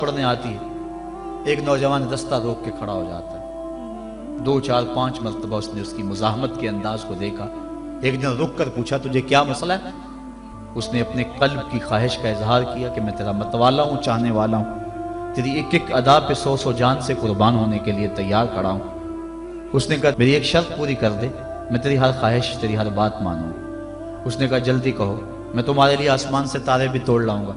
پڑھنے آتی ہے، ایک نوجوان رستہ روک کے کھڑا ہو جاتا ہے۔ 2 4 5 مرتبہ اس نے اس کی مزاحمت کے انداز کو دیکھا۔ ایک دن رک کر پوچھا تجھے کیا مسئلہ ہے؟ اس نے اپنے قلب کی خواہش کا اظہار کیا کہ میں تیرا متوالا ہوں، چاہنے والا ہوں، تیری ایک ایک ادا پہ 100 جان سے قربان ہونے کے لیے تیار کھڑا ہوں۔ اس نے کہا میری ایک شرط پوری کر دے، میں تیری ہر خواہش، تیری ہر بات مانوں۔ اس نے کہا جلدی کہو، میں تمہارے لیے آسمان سے تارے بھی توڑ لاؤں گا۔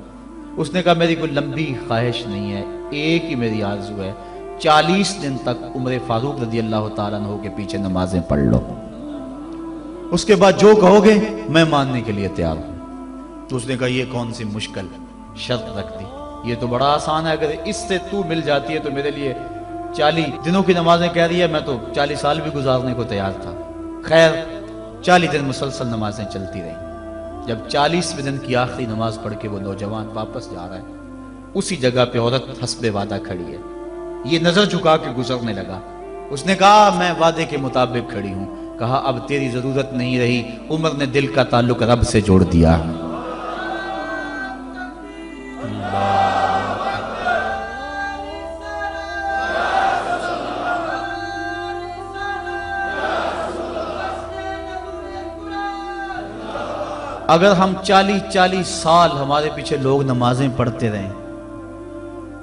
اس نے کہا میری کوئی لمبی خواہش نہیں ہے، ایک ہی میری آرزو ہے، 40 دن تک عمر فاروق رضی اللہ تعالیٰ عنہ کے پیچھے نمازیں پڑھ لو، اس کے بعد جو کہو گے میں ماننے کے لیے تیار ہوں۔ تو اس نے کہا یہ کون سی مشکل شرط رکھ دی، یہ تو بڑا آسان ہے، اگر اس سے تو مل جاتی ہے تو میرے لیے 40 دنوں کی نمازیں کہہ رہی ہے، میں تو 40 سال بھی گزارنے کو تیار تھا۔ خیر 40 دن مسلسل نمازیں چلتی رہیں۔ جب 40ویں دن کی آخری نماز پڑھ کے وہ نوجوان واپس جا رہا ہے، اسی جگہ پہ عورت حسب وعدہ کھڑی ہے، یہ نظر جھکا کے گزرنے لگا۔ اس نے کہا میں وعدے کے مطابق کھڑی ہوں۔ کہا اب تیری ضرورت نہیں رہی، عمر نے دل کا تعلق رب سے جوڑ دیا۔ اگر ہم 40 سال ہمارے پیچھے لوگ نمازیں پڑھتے رہیں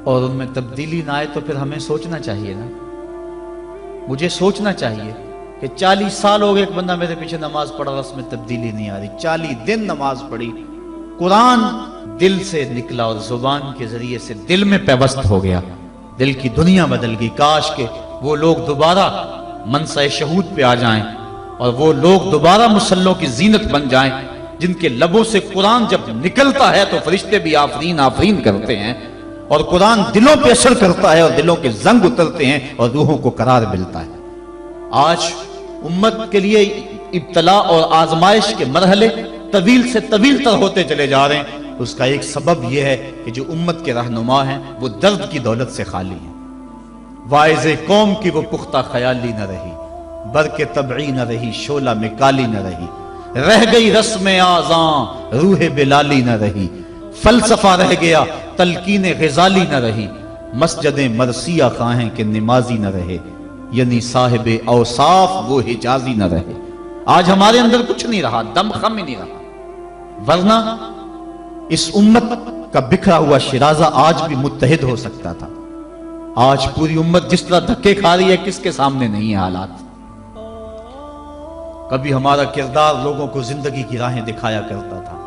اور ان میں تبدیلی نہ آئے تو پھر ہمیں سوچنا چاہیے نا، مجھے سوچنا چاہیے کہ 40 سال ہو گئے ایک بندہ میرے پیچھے نماز پڑھ رہا، اس میں تبدیلی نہیں آ رہی۔ 40 دن نماز پڑھی، قرآن دل سے نکلا اور زبان کے ذریعے سے دل میں پیوست ہو گیا، دل کی دنیا بدل گئی۔ کاش کہ وہ لوگ دوبارہ منصہ شہود پہ آ جائیں اور وہ لوگ دوبارہ مصلوں کی زینت بن جائیں، جن کے لبوں سے قرآن جب نکلتا ہے تو فرشتے بھی آفرین آفرین کرتے ہیں، اور قرآن دلوں پہ اثر کرتا ہے اور دلوں کے زنگ اترتے ہیں اور روحوں کو قرار ملتا ہے۔ آج امت کے لیے ابتلا اور آزمائش کے مرحلے طویل سے طویل تر ہوتے چلے جا رہے ہیں۔ اس کا ایک سبب یہ ہے کہ جو امت کے رہنما ہیں وہ درد کی دولت سے خالی ہیں۔ واعظ قوم کی وہ پختہ خیالی نہ رہی، برق طبعی نہ رہی، شعلہ میں کالی نہ رہی، رہ گئی رسم آذاں روح بلالی نہ رہی، فلسفہ رہ گیا تلقین غزالی نہ رہی، مسجد مرثیہ خواہیں کہ نمازی نہ رہے، یعنی صاحب اوصاف وہ حجازی نہ رہے۔ آج ہمارے اندر کچھ نہیں رہا، دم خم ہی نہیں رہا، ورنہ اس امت کا بکھرا ہوا شرازہ آج بھی متحد ہو سکتا تھا۔ آج پوری امت جس طرح دھکے کھا رہی ہے، کس کے سامنے نہیں ہے حالات۔ کبھی ہمارا کردار لوگوں کو زندگی کی راہیں دکھایا کرتا تھا،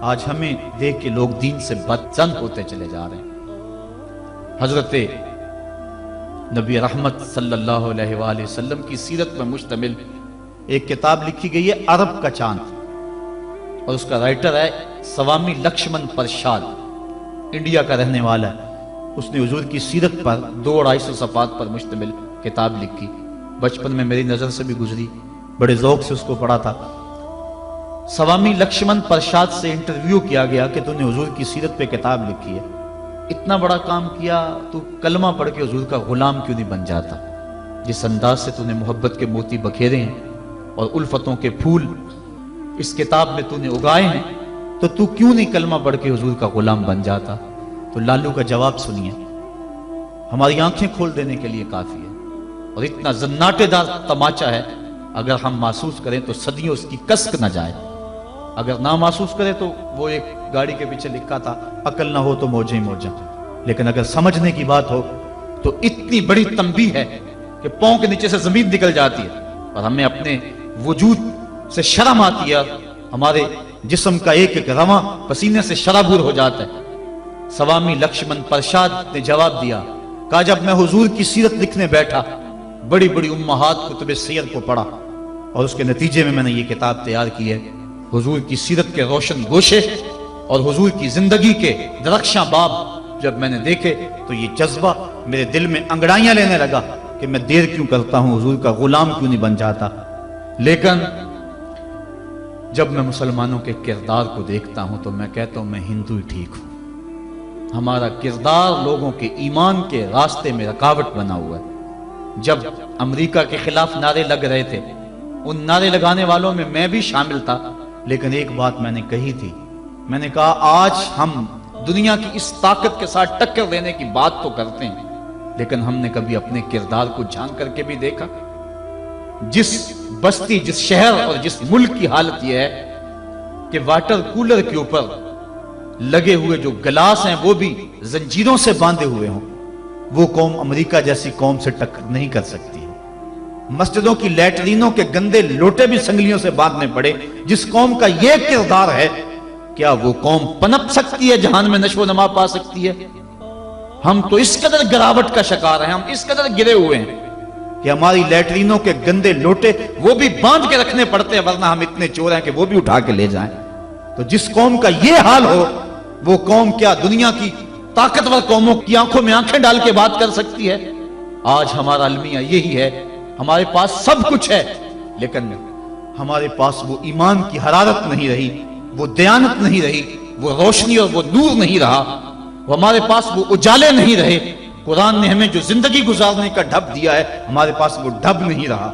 آج ہمیں دیکھ کے لوگ دین سے بدزن ہوتے چلے جا رہے ہیں۔ حضرت نبی رحمت صلی اللہ علیہ وآلہ وسلم کی سیرت پر مشتمل ایک کتاب لکھی گئی ہے عرب کا چاند، اور اس کا رائٹر ہے سوامی لکشمن پرشاد، انڈیا کا رہنے والا ہے۔ اس نے حضور کی سیرت پر 200-250 صفحات پر مشتمل کتاب لکھی۔ بچپن میں میری نظر سے بھی گزری، بڑے ذوق سے اس کو پڑھا تھا۔ سوامی لکشمن پرشاد سے انٹرویو کیا گیا کہ تو نے حضور کی سیرت پہ کتاب لکھی ہے، اتنا بڑا کام کیا، تو کلمہ پڑھ کے حضور کا غلام کیوں نہیں بن جاتا؟ جس انداز سے تو نے محبت کے موتی بکھیرے ہیں اور الفتوں کے پھول اس کتاب میں تو نے اگائے ہیں، تو کیوں نہیں کلمہ پڑھ کے حضور کا غلام بن جاتا؟ تو لالو کا جواب سنیے، ہماری آنکھیں کھول دینے کے لیے کافی ہے، اور اتنا زناٹے دار تماچا ہے، اگر ہم محسوس کریں تو صدیوں اس کی کسک نہ جائے، اگر نہ محسوس کریں تو وہ ایک گاڑی کے پیچھے لکھا تھا عقل نہ ہو تو موجیں موجیں، لیکن اگر سمجھنے کی بات ہو تو اتنی بڑی تنبیہ ہے کہ پاؤں کے نیچے سے زمین نکل جاتی ہے اور ہمیں اپنے وجود سے شرم آتی ہے، ہمارے جسم کا ایک ایک رواں پسینے سے شرابور ہو جاتا ہے۔ سوامی لکشمن پرشاد نے جواب دیا، کہا جب میں حضور کی سیرت لکھنے بیٹھا، بڑی بڑی امہات کتب سیر کو پڑھا، اور اس کے نتیجے میں نے یہ کتاب تیار کی ہے۔ حضور کی سیرت کے روشن گوشے اور حضور کی زندگی کے درخشاں باب جب میں نے دیکھے تو یہ جذبہ میرے دل میں انگڑائیاں لینے لگا کہ میں دیر کیوں کرتا ہوں، حضور کا غلام کیوں نہیں بن جاتا۔ لیکن جب میں مسلمانوں کے کردار کو دیکھتا ہوں تو میں کہتا ہوں میں ہندو ہی ٹھیک ہوں۔ ہمارا کردار لوگوں کے ایمان کے راستے میں رکاوٹ بنا ہوا ہے۔ جب امریکہ کے خلاف نعرے لگ رہے تھے، ان نعرے لگانے والوں میں بھی شامل تھا، لیکن ایک بات میں نے کہی تھی، میں نے کہا آج ہم دنیا کی اس طاقت کے ساتھ ٹکر دینے کی بات تو کرتے ہیں، لیکن ہم نے کبھی اپنے کردار کو جھانک کر کے بھی دیکھا؟ جس بستی، جس شہر اور جس ملک کی حالت یہ ہے کہ واٹر کولر کے اوپر لگے ہوئے جو گلاس ہیں وہ بھی زنجیروں سے باندھے ہوئے ہوں، وہ قوم امریکہ جیسی قوم سے ٹکر نہیں کر سکتی ہے۔ مسجدوں کی لیٹرینوں کے گندے لوٹے بھی سنگلیوں سے باندھنے پڑے، جس قوم کا یہ کردار ہے، کیا وہ قوم پنپ سکتی ہے، جہان میں نشو و نما پا سکتی ہے؟ ہم تو اس قدر گراوٹ کا شکار ہیں، ہم اس قدر گرے ہوئے ہیں کہ ہماری لیٹرینوں کے گندے لوٹے وہ بھی باندھ کے رکھنے پڑتے ہیں، ورنہ ہم اتنے چور ہیں کہ وہ بھی اٹھا کے لے جائیں۔ تو جس قوم کا یہ حال ہو، وہ قوم کیا دنیا کی طاقتور قوموں کی آنکھوں میں آنکھیں ڈال کے بات کر سکتی ہے؟ آج ہمارا المیہ یہی ہے، ہمارے پاس سب کچھ ہے، لیکن ہمارے پاس وہ ایمان کی حرارت نہیں رہی، وہ دیانت نہیں رہی، وہ روشنی اور وہ نور نہیں رہا، وہ ہمارے پاس وہ اجالے نہیں رہے۔ قرآن نے ہمیں جو زندگی گزارنے کا ڈھب دیا ہے، ہمارے پاس وہ ڈھب نہیں رہا۔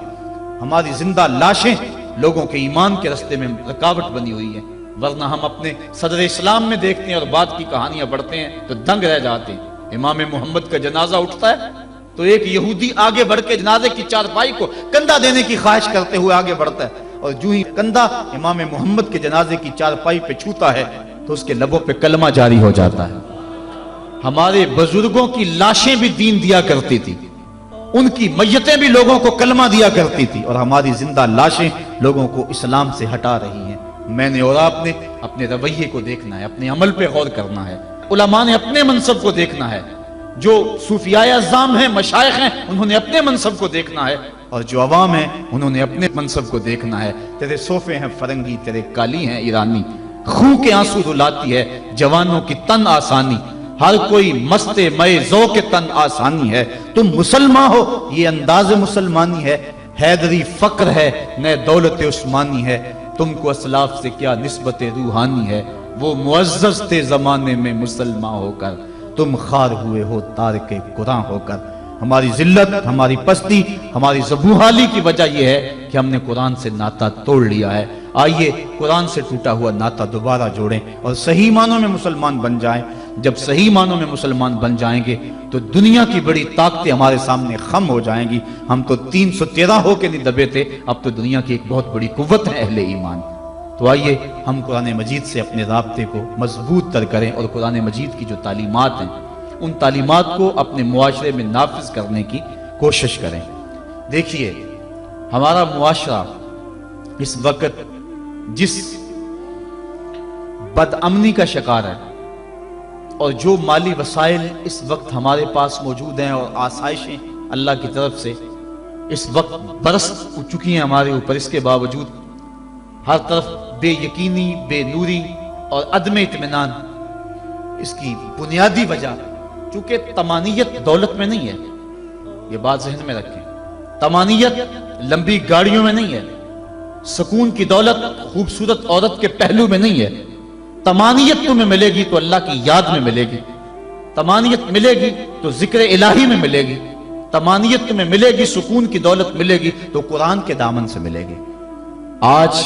ہماری زندہ لاشیں لوگوں کے ایمان کے رستے میں رکاوٹ بنی ہوئی ہیں، ورنہ ہم اپنے صدر اسلام میں دیکھتے ہیں اور بعد کی کہانیاں پڑھتے ہیں تو دنگ رہ جاتے ہیں۔ امام محمد کا جنازہ اٹھتا ہے تو ایک یہودی آگے بڑھ کے جنازے کی چارپائی کو کندھا دینے کی خواہش کرتے ہوئے آگے بڑھتا ہے، اور جو ہی کندھا امام محمد کے جنازے کی چارپائی پہ چھوتا ہے تو اس کے لبوں پہ کلمہ جاری ہو جاتا ہے۔ ہمارے بزرگوں کی لاشیں بھی دین دیا کرتی تھی، ان کی میتیں بھی لوگوں کو کلمہ دیا کرتی تھی، اور ہماری زندہ لاشیں لوگوں کو اسلام سے ہٹا رہی ہیں۔ میں نے اور آپ نے اپنے رویے کو دیکھنا ہے، اپنے عمل پہ غور کرنا ہے۔ علماء نے اپنے منصب کو دیکھنا ہے، جو صوفیاء اعظام ہیں، مشائخ ہیں، انہوں نے اپنے منصب کو دیکھنا ہے، اور جو عوام ہیں انہوں نے اپنے منصب کو دیکھنا ہے۔ تیرے صوفے ہیں فرنگی، تیرے کالی ہیں ایرانی، خون کے آنسو رلاتی ہے جوانوں کی تن آسانی، ہر کوئی مست مئے ذوق تن آسانی ہے۔ تم مسلمان ہو یہ انداز مسلمانی ہے، حیدری فقر ہے نئے دولت عثمانی ہے، تم کو اسلاف سے کیا نسبت روحانی ہے، وہ معزز تھے زمانے میں مسلمان ہو کر، تم خار ہوئے ہو تارک قرآن ہو کر۔ ہماری ذلت، ہماری پستی، ہماری زبوحالی کی وجہ یہ ہے کہ ہم نے قرآن سے ناطہ توڑ لیا ہے۔ آئیے قرآن سے ٹوٹا ہوا ناطہ دوبارہ جوڑیں اور صحیح معنوں میں مسلمان بن جائیں۔ جب صحیح معنوں میں مسلمان بن جائیں گے تو دنیا کی بڑی طاقتیں ہمارے سامنے خم ہو جائیں گی۔ ہم تو 313 ہو کے نہیں دبے تھے، اب تو دنیا کی ایک بہت بڑی قوت ہے اہل ایمان۔ تو آئیے ہم قرآن مجید سے اپنے رابطے کو مضبوط تر کریں اور قرآن مجید کی جو تعلیمات ہیں ان تعلیمات کو اپنے معاشرے میں نافذ کرنے کی کوشش کریں۔ دیکھیے ہمارا معاشرہ اس وقت جس بد امنی کا شکار ہے، اور جو مالی وسائل اس وقت ہمارے پاس موجود ہیں اور آسائشیں اللہ کی طرف سے اس وقت برس چکی ہیں ہمارے اوپر، اس کے باوجود ہر طرف بے یقینی، بے نوری اور عدم اطمینان، اس کی بنیادی وجہ چونکہ طمانیت دولت میں نہیں ہے، یہ بات ذہن میں رکھیں۔ طمانیت لمبی گاڑیوں میں نہیں ہے، سکون کی دولت خوبصورت عورت کے پہلو میں نہیں ہے۔ طمانیت تمہیں ملے گی تو اللہ کی یاد میں ملے گی، طمانیت ملے گی تو ذکر الہی میں ملے گی، طمانیت تمہیں ملے گی، سکون کی دولت ملے گی تو قرآن کے دامن سے ملے گی۔ آج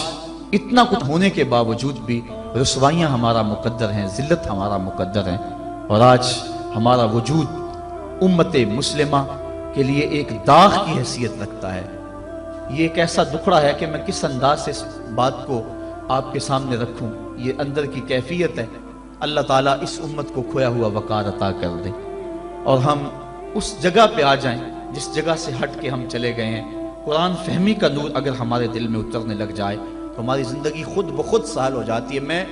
اتنا کچھ ہونے کے باوجود بھی رسوائیاں ہمارا مقدر ہیں، ذلت ہمارا مقدر ہے، اور آج ہمارا وجود امت مسلمہ کے لیے ایک داغ کی حیثیت رکھتا ہے۔ یہ ایک ایسا دکھڑا ہے کہ میں کس انداز سے اس بات کو آپ کے سامنے رکھوں، یہ اندر کی کیفیت ہے۔ اللہ تعالیٰ اس امت کو کھویا ہوا وقار عطا کر دے اور ہم اس جگہ پہ آ جائیں جس جگہ سے ہٹ کے ہم چلے گئے ہیں۔ قرآن فہمی کا نور اگر ہمارے دل میں اترنے لگ جائے تو ہماری زندگی خود بخود سہل ہو جاتی ہے۔ میں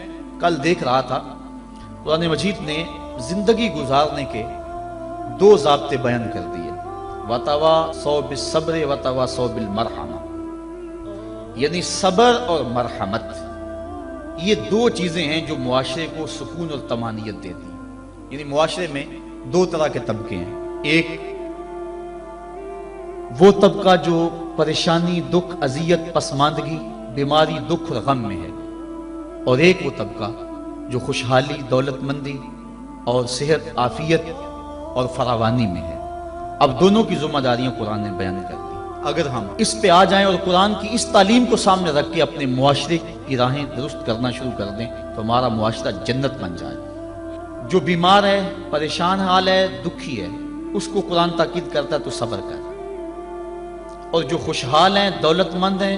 کل دیکھ رہا تھا قرآن مجید نے زندگی گزارنے کے 2 ضابطے بیان کر دیے، وَتَوَاصَوْا بِالصَّبْرِ وَتَوَاصَوْا بِالْمَرْحَمَةِ، یعنی صبر اور مرحمت، یہ 2 چیزیں ہیں جو معاشرے کو سکون اور طمانیت دیتی ہیں۔ یعنی معاشرے میں 2 طرح کے طبقے ہیں، ایک وہ طبقہ جو پریشانی، دکھ، اذیت، پسماندگی، بیماری، دکھ اور غم میں ہے، اور ایک وہ طبقہ جو خوشحالی، دولت مندی اور صحت، عافیت اور فراوانی میں ہے۔ اب دونوں کی ذمہ داریاں قرآن نے بیان کر دی۔ اگر ہم اس پہ آ جائیں اور قرآن کی اس تعلیم کو سامنے رکھ کے اپنے معاشرے کی راہیں درست کرنا شروع کر دیں تو ہمارا معاشرہ جنت بن جائے۔ جو بیمار ہے، پریشان حال ہے، دکھی ہے، اس کو قرآن تاکید کرتا ہے تو صبر کر، اور جو خوشحال ہیں، دولت مند ہیں،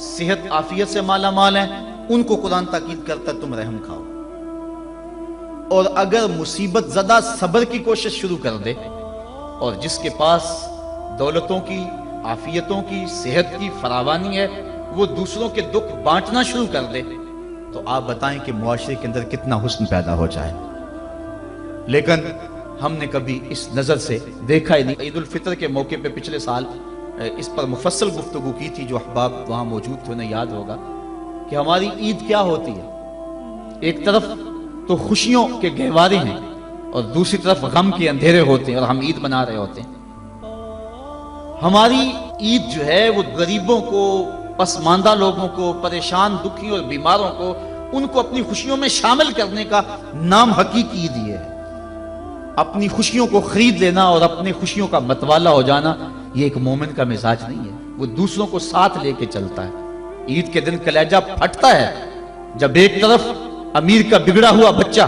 صحت عافیت سے مالا مال ہیں، ان کو قرآن تاکید کرتا ہے تم رحم کھاؤ۔ اور اگر مصیبت زدہ صبر کی کوشش شروع کر دے، اور جس کے پاس دولتوں کی، عافیتوں کی، صحت کی فراوانی ہے، وہ دوسروں کے دکھ بانٹنا شروع کر دے، تو آپ بتائیں کہ معاشرے کے اندر کتنا حسن پیدا ہو جائے۔ لیکن ہم نے کبھی اس نظر سے دیکھا ہی نہیں۔ عید الفطر کے موقع پہ پچھلے سال اس پر مفصل گفتگو کی تھی، جو احباب وہاں موجود تھے انہیں یاد ہوگا کہ ہماری عید کیا ہوتی ہے۔ ایک طرف تو خوشیوں کے گہوارے ہیں اور دوسری طرف غم کے اندھیرے ہوتے ہیں، اور ہم عید منا رہے ہوتے ہیں۔ ہماری عید جو ہے وہ غریبوں کو، پسماندہ لوگوں کو، پریشان، دکھی اور بیماروں کو، ان کو اپنی خوشیوں میں شامل کرنے کا نام حقیقی عید یہ ہے۔ اپنی خوشیوں کو خرید لینا اور اپنی خوشیوں کا متوالا ہو جانا، یہ ایک مومن کا مزاج نہیں ہے۔ وہ دوسروں کو ساتھ لے کے چلتا ہے۔ عید کے دن کلیجہ پھٹتا ہے جب ایک طرف امیر کا بگڑا ہوا بچہ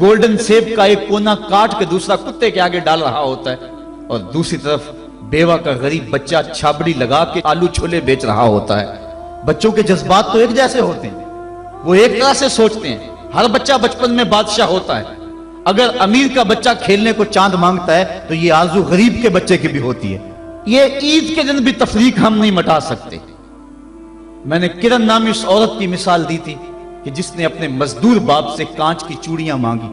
گولڈن سیب کا ایک کونا کاٹ کے دوسرا کتے کے آگے ڈال رہا ہوتا ہے، اور دوسری طرف بیوہ کا غریب بچہ چھابڑی لگا کے آلو چھولے بیچ رہا ہوتا ہے۔ بچوں کے جذبات تو ایک جیسے ہوتے ہیں، وہ ایک طرح سے سوچتے ہیں۔ ہر بچہ بچپن میں بادشاہ ہوتا ہے۔ اگر امیر کا بچہ کھیلنے کو چاند مانگتا ہے تو یہ آرزو غریب کے بچے کی بھی ہوتی ہے۔ یہ عید کے دن بھی تفریق ہم نہیں مٹا سکتے۔ میں نے کرن نامی اس عورت کی مثال دی تھی کہ جس نے اپنے مزدور باپ سے کانچ کی چوڑیاں مانگی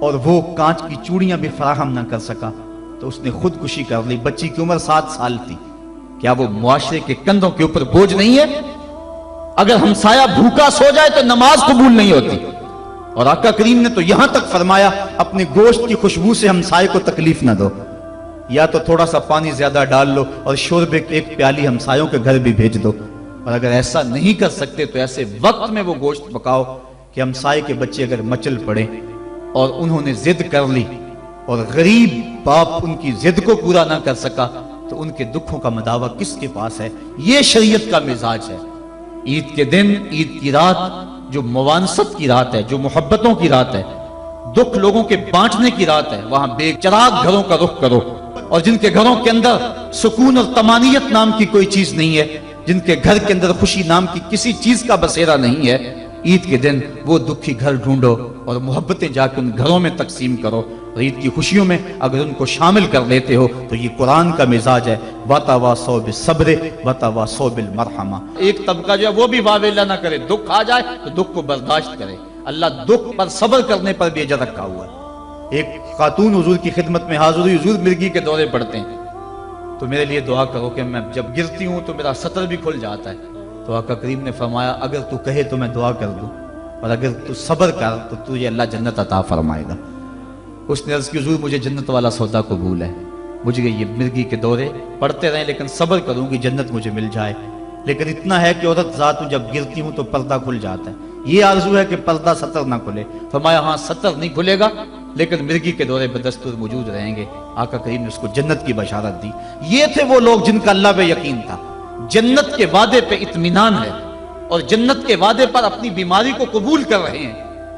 اور وہ کانچ کی چوڑیاں بھی فراہم نہ کر سکا تو اس نے خودکشی کر لی۔ بچی کی عمر 7 سال تھی۔ کیا وہ معاشرے کے کندھوں کے اوپر بوجھ نہیں ہے؟ اگر ہمسایہ بھوکا سو جائے تو نماز قبول نہیں ہوتی، اور آقا کریم نے تو یہاں تک فرمایا اپنے گوشت کی خوشبو سے ہمسائے کو تکلیف نہ دو، یا تو تھوڑا سا پانی زیادہ ڈال لو اور شوربے کی ایک پیالی ہمسایوں کے گھر بھی بھیج دو۔ اور اگر ایسا نہیں کر سکتے تو ایسے وقت میں وہ گوشت پکاؤ کہ ہمسائے کے بچے اگر مچل پڑے اور انہوں نے ضد کر لی اور غریب باپ ان کی ضد کو پورا نہ کر سکا تو ان کے دکھوں کا مداوع کس کے پاس ہے؟ یہ شریعت کا مزاج ہے۔ عید کے دن، عید کی رات جو موانست کی رات ہے، جو محبتوں کی رات ہے، دکھ لوگوں کے بانٹنے کی رات ہے، وہاں بے چراغ گھروں کا رخ کرو، اور جن کے گھروں کے اندر سکون اور طمانینت نام کی کوئی چیز نہیں ہے، جن کے گھر کے اندر خوشی نام کی کسی چیز کا بسیرا نہیں ہے، عید کے دن وہ دکھی گھر ڈھونڈو اور محبتیں جا کے ان گھروں میں تقسیم کرو، اور عید کی خوشیوں میں اگر ان کو شامل کر لیتے ہو تو یہ قرآن کا مزاج ہے۔ وَتَوَاصَوْا بِالصَّبْرِ وَتَوَاصَوْا بِالْمَرْحَمَةِ۔ ایک طبقہ جو ہے وہ بھی واویلا نہ کرے، دکھ آ جائے تو دکھ کو برداشت کرے۔ اللہ دکھ پر صبر کرنے پر بھی اجر رکھا ہوا ہے۔ ایک خاتون حضور کی خدمت میں حاضر ہوئی، حضور مرگی کے دورے پڑتے ہیں تو میرے لیے دعا کرو کہ میں جب گرتی ہوں تو میرا سطر بھی کھل جاتا ہے۔ تو آقا کریم نے فرمایا اگر تو کہے تو میں دعا کر دوں، اور اگر تو صبر کر تو تجھے اللہ جنت عطا فرمائے گا۔ اس نے عرض کی حضور مجھے جنت والا سودا قبول ہے، مجھے یہ مرگی کے دورے پڑتے رہیں لیکن صبر کروں گی جنت مجھے مل جائے۔ لیکن اتنا ہے کہ عورت ذات جب گرتی ہوں تو پردہ کھل جاتا ہے، یہ آرزو ہے کہ پردہ سطر نہ کھلے۔ فرمایا ہاں سطر نہیں کھلے گا لیکن مرگی کے دورے بدستور موجود رہیں گے۔ آقا کریم نے اس کو جنت کی بشارت دی۔ یہ تھے وہ لوگ جن کا اللہ پہ یقین تھا، جنت کے وعدے پہ اطمینان ہے، اور جنت کے وعدے پر اپنی بیماری کو قبول کر رہے ہیں۔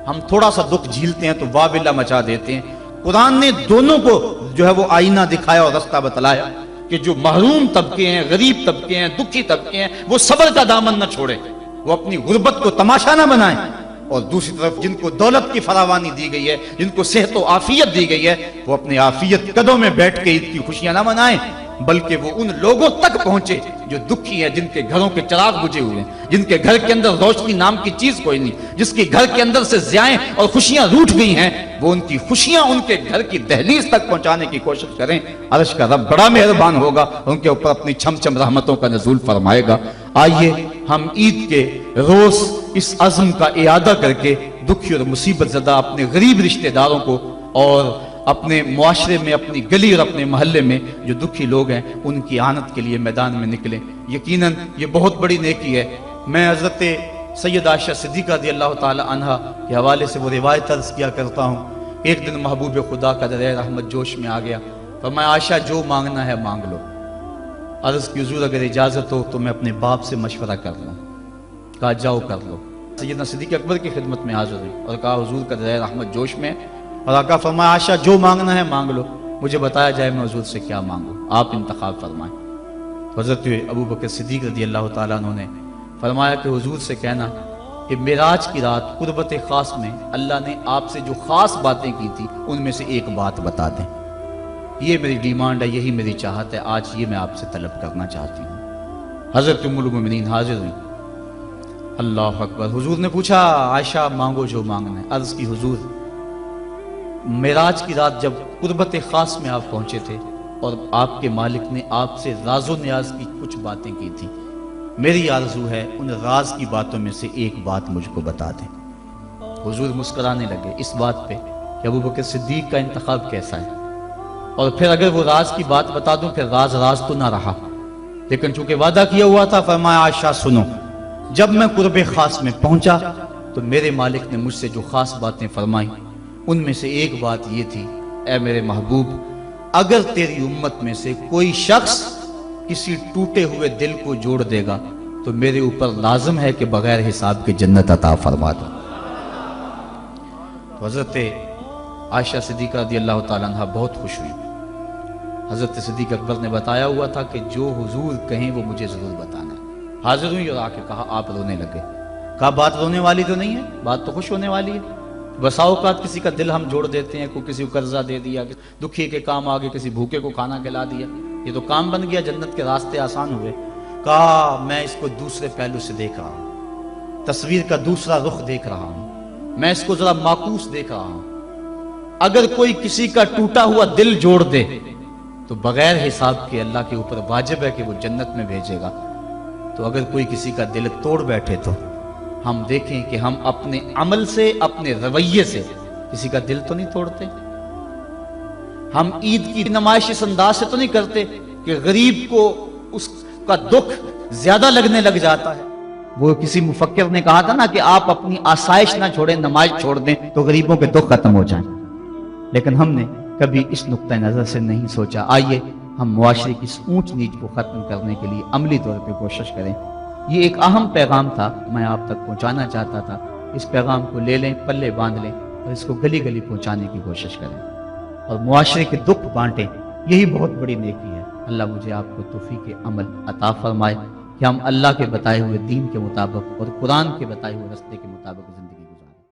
ہم تھوڑا سا دکھ جھیلتے ہیں تو واویلا مچا دیتے ہیں۔ قرآن نے دونوں کو جو ہے وہ آئینہ دکھایا اور رستہ بتلایا کہ جو محروم طبقے ہیں، غریب طبقے ہیں، دکھی طبقے ہیں، وہ صبر کا دامن نہ چھوڑیں، وہ اپنی غربت کو تماشا نہ بنائیں، اور دوسری طرف جن کو دولت کی فراوانی دی گئی ہے، جن کو صحت و عافیت دی گئی ہے، وہ اپنی عافیت قدوں میں بیٹھ کے عید کی خوشیاں نہ منائیں، بلکہ وہ ان لوگوں تک پہنچے جو دکھی ہیں، جن کے گھروں کے چراغ بجھے ہوئے ہیں، جن کے گھر کے اندر روشنی نام کی چیز کوئی نہیں، جس کے گھر کے اندر سے ضیائیں اور خوشیاں روٹھ گئی ہیں، وہ ان کی خوشیاں ان کے گھر کی دہلیز تک پہنچانے کی کوشش کریں۔ عرش کا رب بڑا مہربان ہوگا، ان کے اوپر اپنی چھم چھم رحمتوں کا نزول فرمائے گا۔ آئیے ہم عید کے روز اس عزم کا اعادہ کر کے دکھی اور مصیبت زدہ اپنے غریب رشتہ داروں کو اور اپنے معاشرے میں، اپنی گلی اور اپنے محلے میں جو دکھی لوگ ہیں ان کی اعانت کے لیے میدان میں نکلیں۔ یقیناً یہ بہت بڑی نیکی ہے۔ میں حضرت سید عائشہ صدیقہ رضی اللہ تعالی عنہا کے حوالے سے وہ روایت عرض کیا کرتا ہوں۔ ایک دن محبوب خدا کا درہ رحمت جوش میں آ گیا، فرمایا عائشہ جو مانگنا ہے مانگ لو۔ عرض کی حضور اگر اجازت ہو تو میں اپنے باپ سے مشورہ کر لوں۔ کہا جاؤ کر لو۔ سیدنا صدیق اکبر کی خدمت میں حاضر ہوئی اور کہا حضور کا دریائے رحمت جوش میں ہے، اور آقا فرمایا عائشہ جو مانگنا ہے مانگ لو، مجھے بتایا جائے میں حضور سے کیا مانگوں، آپ انتخاب فرمائیں۔ حضرت ابو بکر صدیق رضی اللہ تعالیٰ عنہ نے فرمایا کہ حضور سے کہنا کہ معراج کی رات قربت خاص میں اللہ نے آپ سے جو خاص باتیں کی تھی ان میں سے ایک بات بتا دیں، یہ میری ڈیمانڈ ہے، یہی میری چاہت ہے، آج یہ میں آپ سے طلب کرنا چاہتی ہوں۔ حضرت ام المومنین حاضر ہوئی، اللہ اکبر۔ حضور نے پوچھا عائشہ مانگو جو مانگنا ہے۔ عرض کی حضور معراج کی رات جب قربت خاص میں آپ پہنچے تھے اور آپ کے مالک نے آپ سے راز و نیاز کی کچھ باتیں کی تھی، میری آرزو ہے ان راز کی باتوں میں سے ایک بات مجھ کو بتا دیں۔ حضور مسکرانے لگے اس بات پہ کہ ابو بکر صدیق کا انتخاب کیسا ہے، اور پھر اگر وہ راز کی بات بتا دوں پھر راز تو نہ رہا، لیکن چونکہ وعدہ کیا ہوا تھا فرمایا عائشہ سنو، جب میں قرب خاص میں پہنچا تو میرے مالک نے مجھ سے جو خاص باتیں فرمائیں ان میں سے ایک بات یہ تھی، اے میرے محبوب اگر تیری امت میں سے کوئی شخص کسی ٹوٹے ہوئے دل کو جوڑ دے گا تو میرے اوپر لازم ہے کہ بغیر حساب کے جنت عطا فرما دو۔ تو حضرت عائشہ صدیقہ رضی اللہ تعالیٰ عنہ بہت خوش ہوئی۔ حضرت صدیق اکبر نے بتایا ہوا تھا کہ جو حضور کہیں وہ مجھے ضرور بتانا۔ حاضر ہوئی اور آ کے کہا، آپ رونے لگے۔ کہا بات رونے والی تو نہیں ہے، بات تو خوش ہونے والی ہے۔ بسا اوقات کسی کا دل ہم جوڑ دیتے ہیں، کوئی کسی کو قرضہ دے دیا، دکھی کے کام آگے کسی بھوکے کو کھانا کھلا دیا، یہ تو کام بن گیا، جنت کے راستے آسان ہوئے۔ کہا میں اس کو دوسرے پہلو سے دیکھ رہا ہوں، تصویر کا دوسرا رخ دیکھ رہا ہوں، میں اس کو ذرا معکوس دیکھ رہا ہوں۔ اگر کوئی کسی کا ٹوٹا ہوا دل جوڑ دے تو بغیر حساب کے اللہ کے اوپر واجب ہے کہ وہ جنت میں بھیجے گا، تو اگر کوئی کسی کا دل توڑ بیٹھے تو ہم دیکھیں کہ ہم اپنے عمل سے، اپنے رویے سے کسی کا دل تو نہیں توڑتے۔ ہم عید کی نمائش اس انداز سے تو نہیں کرتے کہ غریب کو اس کا دکھ زیادہ لگنے لگ جاتا ہے۔ وہ کسی مفکر نے کہا تھا نا کہ آپ اپنی آسائش نہ چھوڑیں، نماز چھوڑ دیں تو غریبوں کے دکھ ختم ہو جائیں، لیکن ہم نے کبھی اس نقطہ نظر سے نہیں سوچا۔ آئیے ہم معاشرے کی اس اونچ نیچ کو ختم کرنے کے لیے عملی طور پہ کوشش کریں۔ یہ ایک اہم پیغام تھا، میں آپ تک پہنچانا چاہتا تھا۔ اس پیغام کو لے لیں، پلے باندھ لیں اور اس کو گلی گلی پہنچانے کی کوشش کریں اور معاشرے کے دکھ بانٹیں، یہی بہت بڑی نیکی ہے۔ اللہ مجھے آپ کو توفیق عمل عطا فرمائے کہ ہم اللہ کے بتائے ہوئے دین کے مطابق اور قرآن کے بتائے ہوئے راستے کے مطابق زندگی